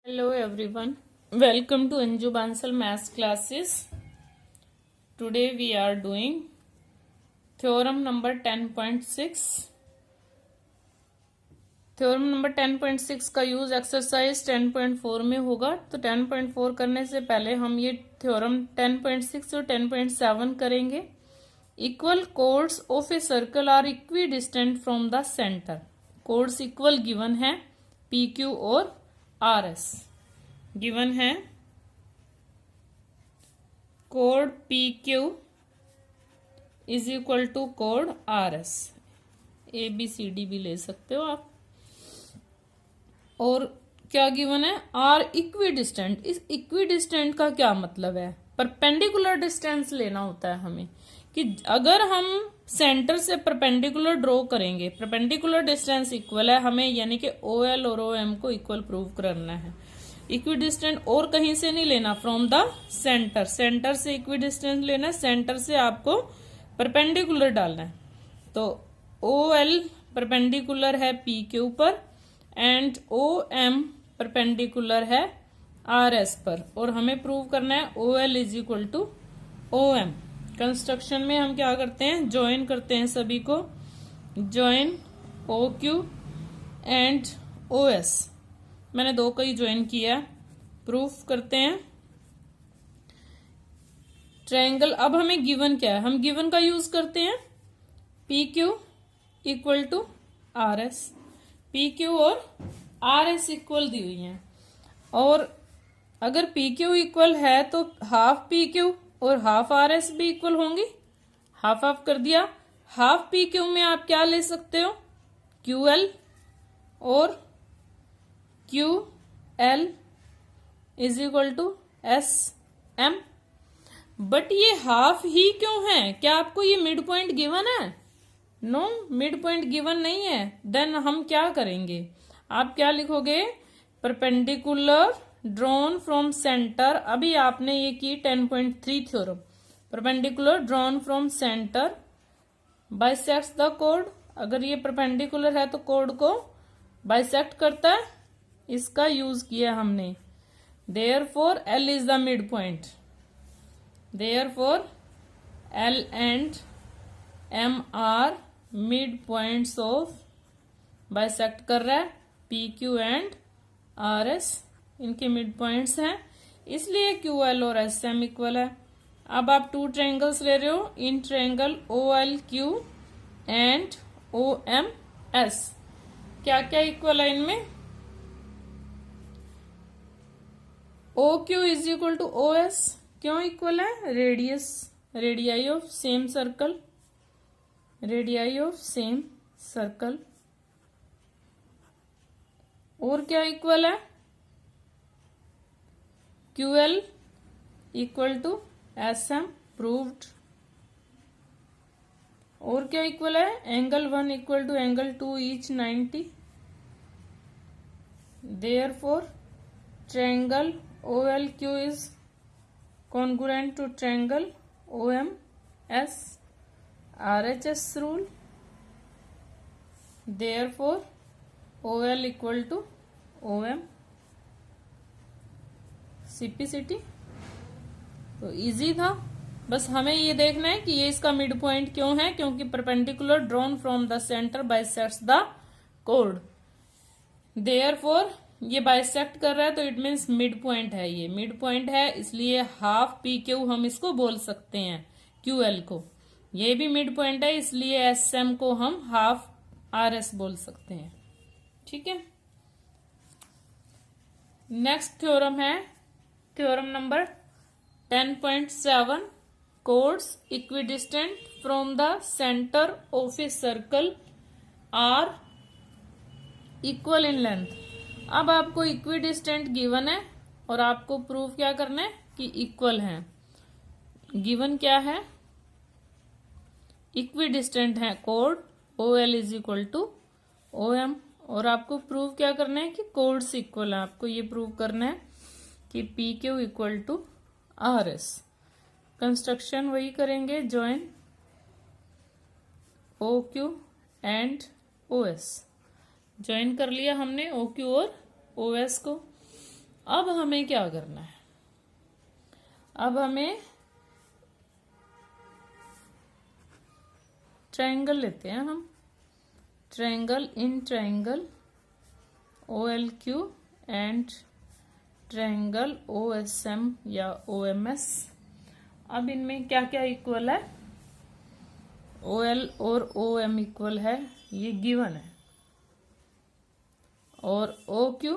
Hello everyone, welcome to Anju Bansal Maths classes. Today we are doing theorem number 10.6. Theorem number 10.6 का use exercise 10.4 में होगा। तो 10.4 करने से पहले हम ये थ्योरम 10.6 और 10.7 करेंगे। Equal codes of a circle are equi distant from the centre. Codes equal given है पी क्यू और आर एस। गिवन है code P Q is equal to code R S. A B C D भी ले सकते हो आप। और क्या गिवन है? Are equi distant. इस इक्वी डिस्टेंट का क्या मतलब है? परपेंडिकुलर डिस्टेंस लेना होता है हमें, कि अगर हम सेंटर से परपेंडिकुलर ड्रॉ करेंगे, परपेंडिकुलर डिस्टेंस इक्वल है हमें, यानी कि ओ एल और ओ एम को इक्वल प्रूव करना है। इक्वी डिस्टेंट और कहीं से नहीं लेना, फ्रॉम द सेंटर। सेंटर से इक्वी डिस्टेंस लेना है, सेंटर से आपको परपेंडिकुलर डालना है। तो ओ एल परपेंडिकुलर है पी क्यू पर एंड ओ एम परपेंडिकुलर है आर एस पर, और हमें प्रूव करना है ओ L is equal to O M. Construction में हम क्या करते हैं? ज्वाइन करते हैं सभी को। Join O Q and O S. मैंने दो का ही ज्वाइन किया। प्रूफ करते हैं ट्रायंगल। अब हमें गिवन क्या है? हम गिवन का यूज करते हैं P Q equal to R S. P Q और आर एस इक्वल दी हुई हैं, और अगर पी क्यू इक्वल है तो हाफ पी क्यू और हाफ आर एस भी इक्वल होंगी। हाफ हाफ कर दिया। हाफ पी क्यू में आप क्या ले सकते हो? क्यू एल और Q L is equal to S M. But ये हाफ ही क्यों है? क्या आपको ये मिड पॉइंट गिवन है? नो, मिड पॉइंट गिवन नहीं है। देन हम क्या करेंगे? आप क्या लिखोगे? Perpendicular drawn from centre. अभी आपने ये की 10.3 theorem. Perpendicular drawn from centre bisects the कोड। अगर ये परपेंडिकुलर है तो कोड को बाइसेक्ट करता है। इसका यूज किया हमने। Therefore L is the mid point. Therefore L and M are mid points of, bisect कर रहा है P Q and R S, इनके मिड पॉइंट्स हैं, इसलिए क्यू एल और एस एम इक्वल है। अब आप टू ट्रायंगल्स ले रहे हो। In triangle O L Q and O M S, क्या क्या इक्वल है इनमें? O Q is equal to O S. क्यों इक्वल है? Radius, radii of same circle, radii of same circle. और क्या इक्वल है? Q L equal to S M, proved. और क्या इक्वल है? Angle 1 equal to angle 2 each 90। Therefore triangle O L Q is congruent to triangle OMS RHS rule. Therefore OL equal to OM। Simplicity तो easy था। बस हमें ये देखना है कि ये इसका मिड पॉइंट क्यों है, क्योंकि perpendicular drawn from the centre bisects the code. Therefore ये बाइसेक्ट कर रहा है तो इट मीन्स मिड पॉइंट है। ये मिड पॉइंट है, इसलिए हाफ पी क्यू हम इसको बोल सकते हैं, क्यू एल को। ये भी मिड पॉइंट है, इसलिए एस एम को हम हाफ आर एस बोल सकते हैं। ठीक है। नेक्स्ट थ्योरम है theorem number 10.7। Chords equidistant from the centre of a circle are equal in length. अब आपको इक्वी डिस्टेंट गिवन है और आपको प्रूव क्या करना है कि इक्वल है। गिवन क्या है? इक्वी डिस्टेंट है कोड O L is equal to O M, और आपको प्रूव क्या करना है कि कोड्स इक्वल है। आपको ये प्रूव करना है कि P Q equal to R S. Construction वही करेंगे, join O Q and O S. Join कर लिया हमने ओ क्यू और ओ एस को। अब हमें क्या करना है, अब हमें ट्रायंगल लेते हैं हम, triangle in triangle OLQ and triangle OSM या OMS। अब इनमें क्या क्या इक्वल है, OL और OM इक्वल है, ये गिवन है, और OQ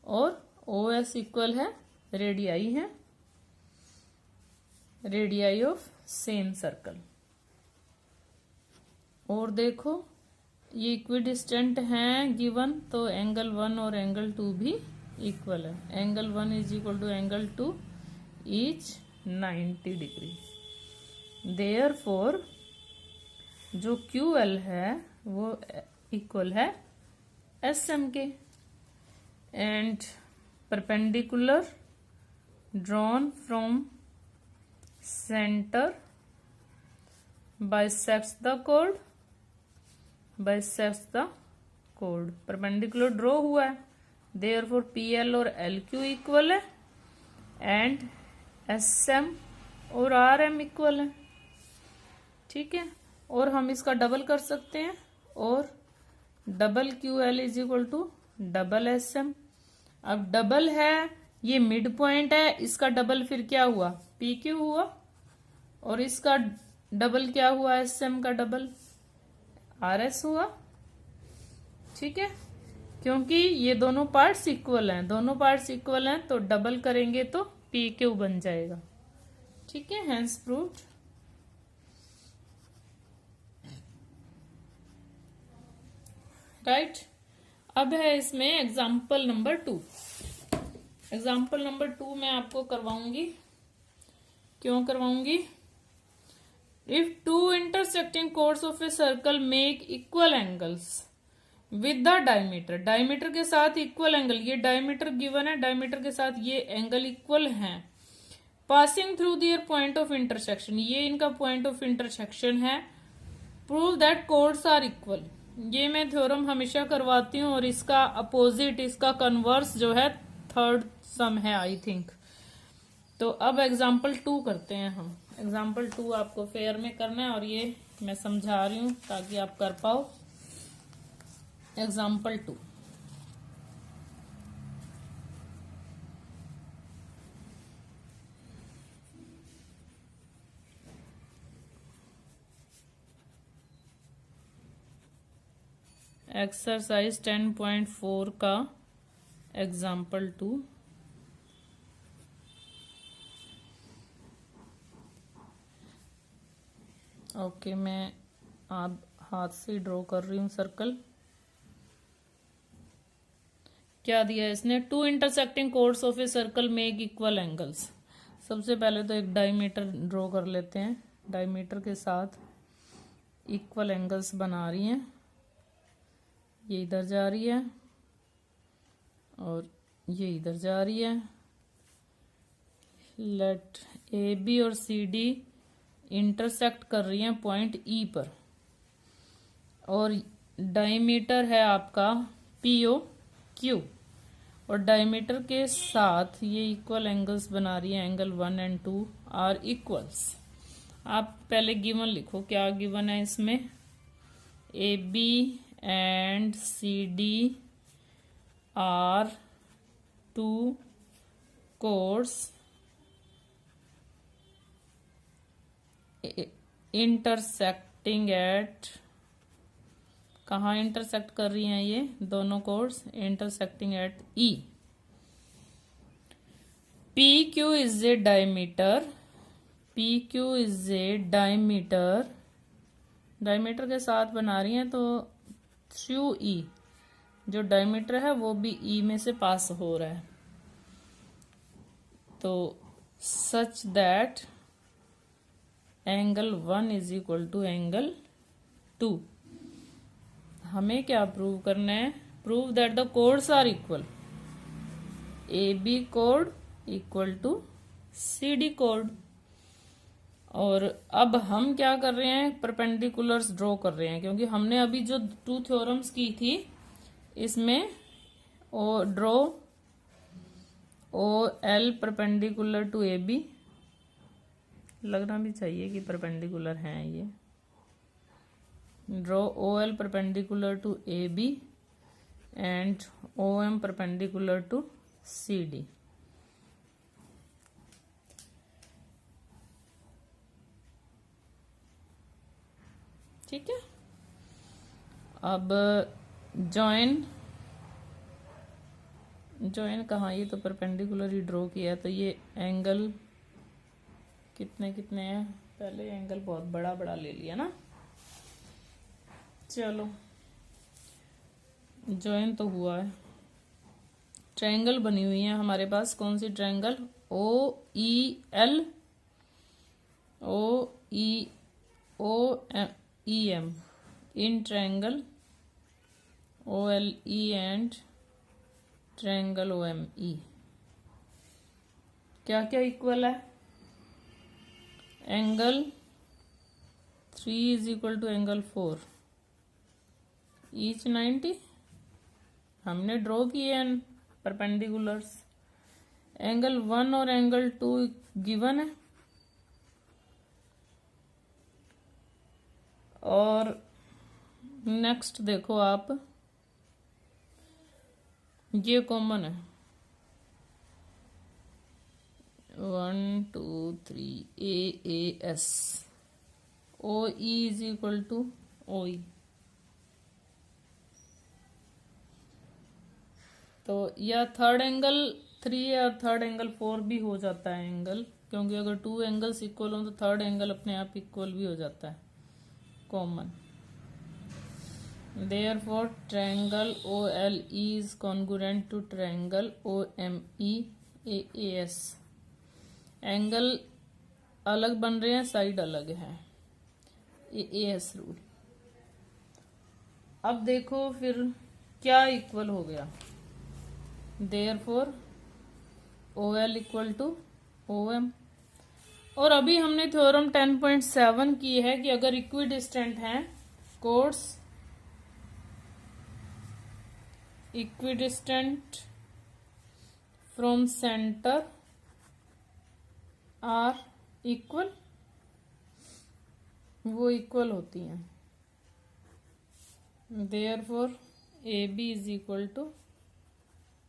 और OS इक्वल है, रेडियाई है, रेडियाई ऑफ सेम सर्कल। और देखो ये इक्विडिस्टेंट हैं गिवन, तो एंगल 1 और एंगल 2 भी इक्वल है। Angle 1 is equal to angle 2 each 90 degree. Therefore जो QL है वो इक्वल है SM के। And perpendicular drawn from centre bisects the chord, bisects the chord। Perpendicular draw हुआ है, देयरफॉर PL और LQ इक्वल है एंड SM और RM इक्वल है। ठीक है, और हम इसका डबल कर सकते हैं, और double QL is equal to double SM। अब डबल है, ये मिड पॉइंट है, इसका डबल फिर क्या हुआ, PQ हुआ, और इसका डबल क्या हुआ, SM का डबल RS हुआ। ठीक है, क्योंकि ये दोनों पार्ट्स इक्वल हैं, दोनों पार्ट्स इक्वल हैं तो डबल करेंगे तो PQ बन जाएगा। ठीक है, हेंस प्रूव्ड। राइट, अब है इसमें एग्जाम्पल नंबर 2। एग्जाम्पल नंबर 2 मैं आपको करवाऊंगी, क्यों करवाऊंगी, if two intersecting chords of a circle make equal angles with the diameter, diameter के साथ equal angle, ये diameter given है, diameter के साथ ये angle equal हैं, passing through their point of intersection, ये इनका point of intersection है, prove that chords are equal। ये मैं थ्योरम हमेशा करवाती हूँ, और इसका अपोजिट, इसका कन्वर्स जो है थर्ड सम है आई थिंक। तो अब एग्जाम्पल 2 करते हैं हम। एग्जाम्पल 2 आपको फेयर में करना है, और ये मैं समझा रही हूं ताकि आप कर पाओ। एग्जाम्पल 2, एक्सरसाइज 10.4 का एग्जाम्पल 2। ओके, मैं आप हाथ से ड्रॉ कर रही हूँ सर्कल। क्या दिया है इसने, two intersecting chords of a circle make equal angles. सबसे पहले तो एक डायमीटर ड्रॉ कर लेते हैं, डायमीटर के साथ इक्वल एंगल्स बना रही हैं, ये इधर जा रही है और ये इधर जा रही है। लेट AB और CD इंटरसेक्ट कर रही हैं पॉइंट E पर, और डायमीटर है आपका POQ, और डायमीटर के साथ ये इक्वल एंगल्स बना रही है, एंगल 1 एंड 2 आर इक्वल्स। आप पहले गिवन लिखो, क्या गिवन है इसमें, AB and CD are 2 chords intersecting at, कहाँ इंटरसेक्ट कर रही हैं ये दोनों chords, intersecting at E। PQ is a diameter, PQ is a diameter, diameter के साथ बना रही हैं, तो थ्रू E जो डायमीटर है वो भी E में से पास हो रहा है, तो such that angle 1 is equal to angle 2। हमें क्या प्रूव करना है, prove that the chords are equal, AB कोड इक्वल टू CD कोड। और अब हम क्या कर रहे हैं, परपेंडिकुलर्स ड्रॉ कर रहे हैं, क्योंकि हमने अभी जो 2 थ्योरम्स की थी इसमें draw O L perpendicular to A B, लगना भी चाहिए कि परपेंडिकुलर हैं ये। Draw O L perpendicular to A B and O M perpendicular to C D. ठीक है, अब जॉइन कहाँ, ये तो परपेंडिकुलर ही ड्रॉ किया है, तो ये एंगल कितने कितने हैं, पहले एंगल बहुत बड़ा बड़ा ले लिया ना। चलो जॉइन तो हुआ है, ट्रायंगल बनी हुई है हमारे पास, कौन सी triangle, O E L E M in triangle O L E and triangle O M E. क्या क्या इक्वल है, angle 3 is equal to angle 4, each 90, हमने ड्रॉ किए हैं परपेंडिकुलर्स। एंगल 1 और एंगल 2 गिवन है, और नेक्स्ट देखो आप, ये कॉमन है, 1 2 3 A S, O E is equal to O E. तो या थर्ड एंगल 3 और थर्ड एंगल 4 भी हो जाता है एंगल, क्योंकि अगर 2 एंगल्स इक्वल हो तो थर्ड एंगल अपने आप इक्वल भी हो जाता है, common. Therefore, triangle OLE is congruent to triangle OME AAS। Angle अलग बन रहे हैं, साइड अलग है, AAS रूल। अब देखो फिर क्या इक्वल हो गया, Therefore OL equal to OM। और अभी हमने थ्योरम 10.7 की है कि अगर इक्विडिस्टेंट हैं chords, equidistant from centre are equal, वो इक्वल होती हैं। Therefore A B is equal to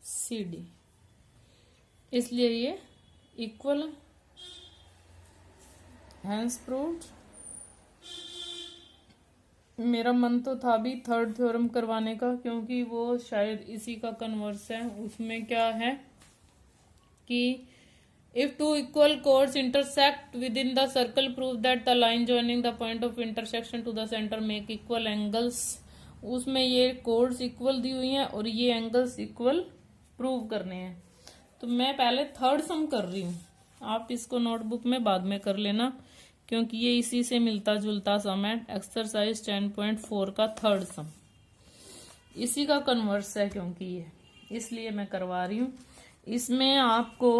C D, इसलिए ये इक्वल है, हैंस प्रूव्ड। मेरा मन तो था भी थर्ड थ्योरम करवाने का, क्योंकि वो शायद इसी का कन्वर्स है। उसमें क्या है कि if two equal chords intersect within the circle prove that the line joining the point of intersection to the centre make equal angles. उसमें ये कोड्स इक्वल दी हुई हैं और ये एंगल्स इक्वल प्रूव करने हैं। तो मैं पहले थर्ड सम कर रही हूँ, आप इसको नोटबुक में बाद में कर लेना, क्योंकि ये इसी से मिलता जुलता सम है। एक्सरसाइज 10.4 का थर्ड सम इसी का कन्वर्स है, क्योंकि ये इसलिए मैं करवा रही हूँ। इसमें आपको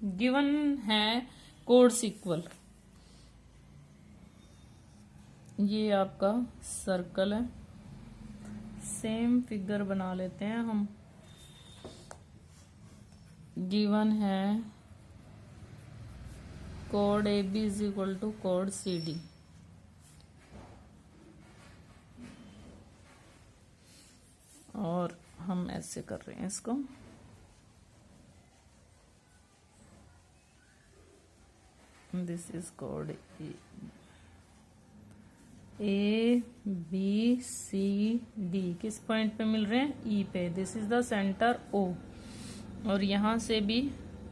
गिवन है कोड्स इक्वल, ये आपका सर्कल है, सेम फिगर बना लेते हैं हम। गिवन है code A B is equal to code C D, और हम ऐसे कर रहे हैं इसको, this is code A B C D किस पॉइंट पे मिल रहे हैं, ई पे। This is the centre O, और यहाँ से भी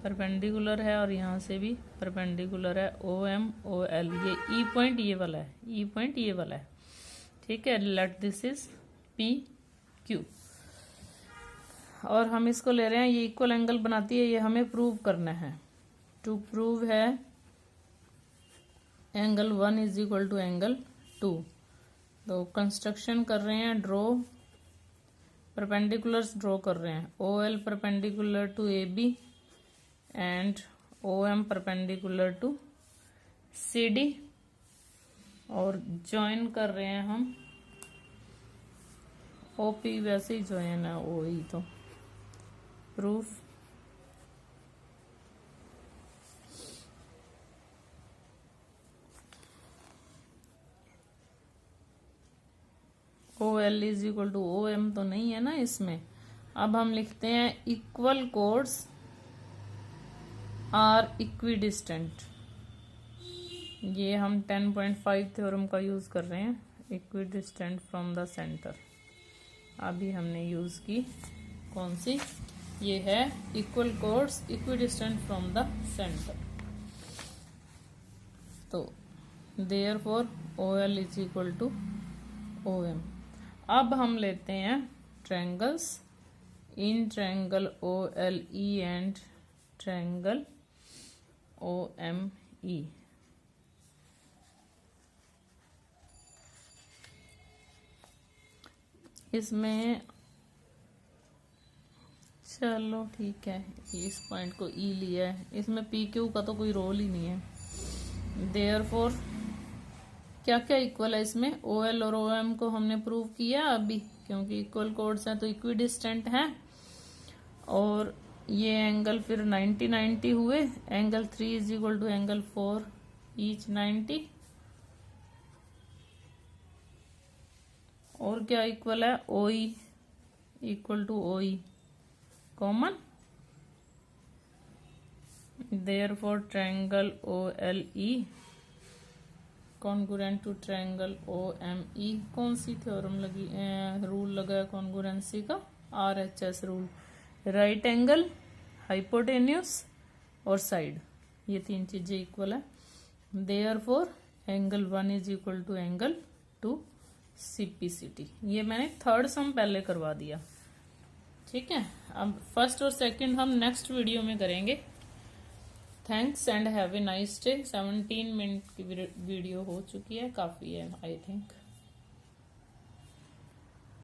परपेंडिकुलर है और यहाँ से भी परपेंडिकुलर है, ओ एम ओ एल। ये ई पॉइंट ये वाला है, ई पॉइंट ये वाला है, ठीक है। Let this is P Q, और हम इसको ले रहे हैं, ये इक्वल एंगल बनाती है, ये हमें प्रूव करना है। टू प्रूव है angle 1 is equal to angle 2। तो कंस्ट्रक्शन कर रहे हैं, ड्रॉ परपेंडिकुलर्स ड्रॉ कर रहे हैं, O L perpendicular to A B and O M perpendicular to C D, और ज्वाइन कर रहे हैं हम ओ पी, वैसे ही ज्वाइन है ओ ही। तो proof O L is equal to O M तो नहीं है ना इसमें। अब हम लिखते हैं इक्वल कोड्स आर इक्विडिस्टेंट। ये हम 10.5 थ्योरम का यूज कर रहे हैं, इक्विडिस्टेंट फ्रॉम द सेंटर। अभी हमने यूज की कौन सी, ये है equal chords equidistant from the centre. तो therefore O L is equal to O M. अब हम लेते हैं triangles in triangle O L E and triangle O M E. इसमें चलो ठीक है, इस पॉइंट को ई लिया है, इसमें पी क्यू का तो कोई रोल ही नहीं है। देयरफॉर क्या क्या इक्वल है इसमें, ओ एल और ओ एम को हमने प्रूव किया अभी, क्योंकि इक्वल कोड्स हैं तो इक्विडिस्टेंट हैं। और ये एंगल फिर 90-90 हुए, angle 3 is equal to angle 4 each 90। और क्या इक्वल है, O E equal to O E common. Therefore triangle O L E congruent to triangle O M E. कौन सी थ्योरम लगी, रूल लगा है कॉन्ग्रुएंसी का, RHS rule. Right angle, hypotenuse और साइड, ये तीन चीजें इक्वल है। Therefore angle 1 is equal to angle 2 CPCT। ये मैंने थर्ड सम पहले करवा दिया, ठीक है। अब फर्स्ट और सेकंड हम नेक्स्ट वीडियो में करेंगे। Thanks and have a nice day. 17 minute की वीडियो हो चुकी है, काफी है आई थिंक।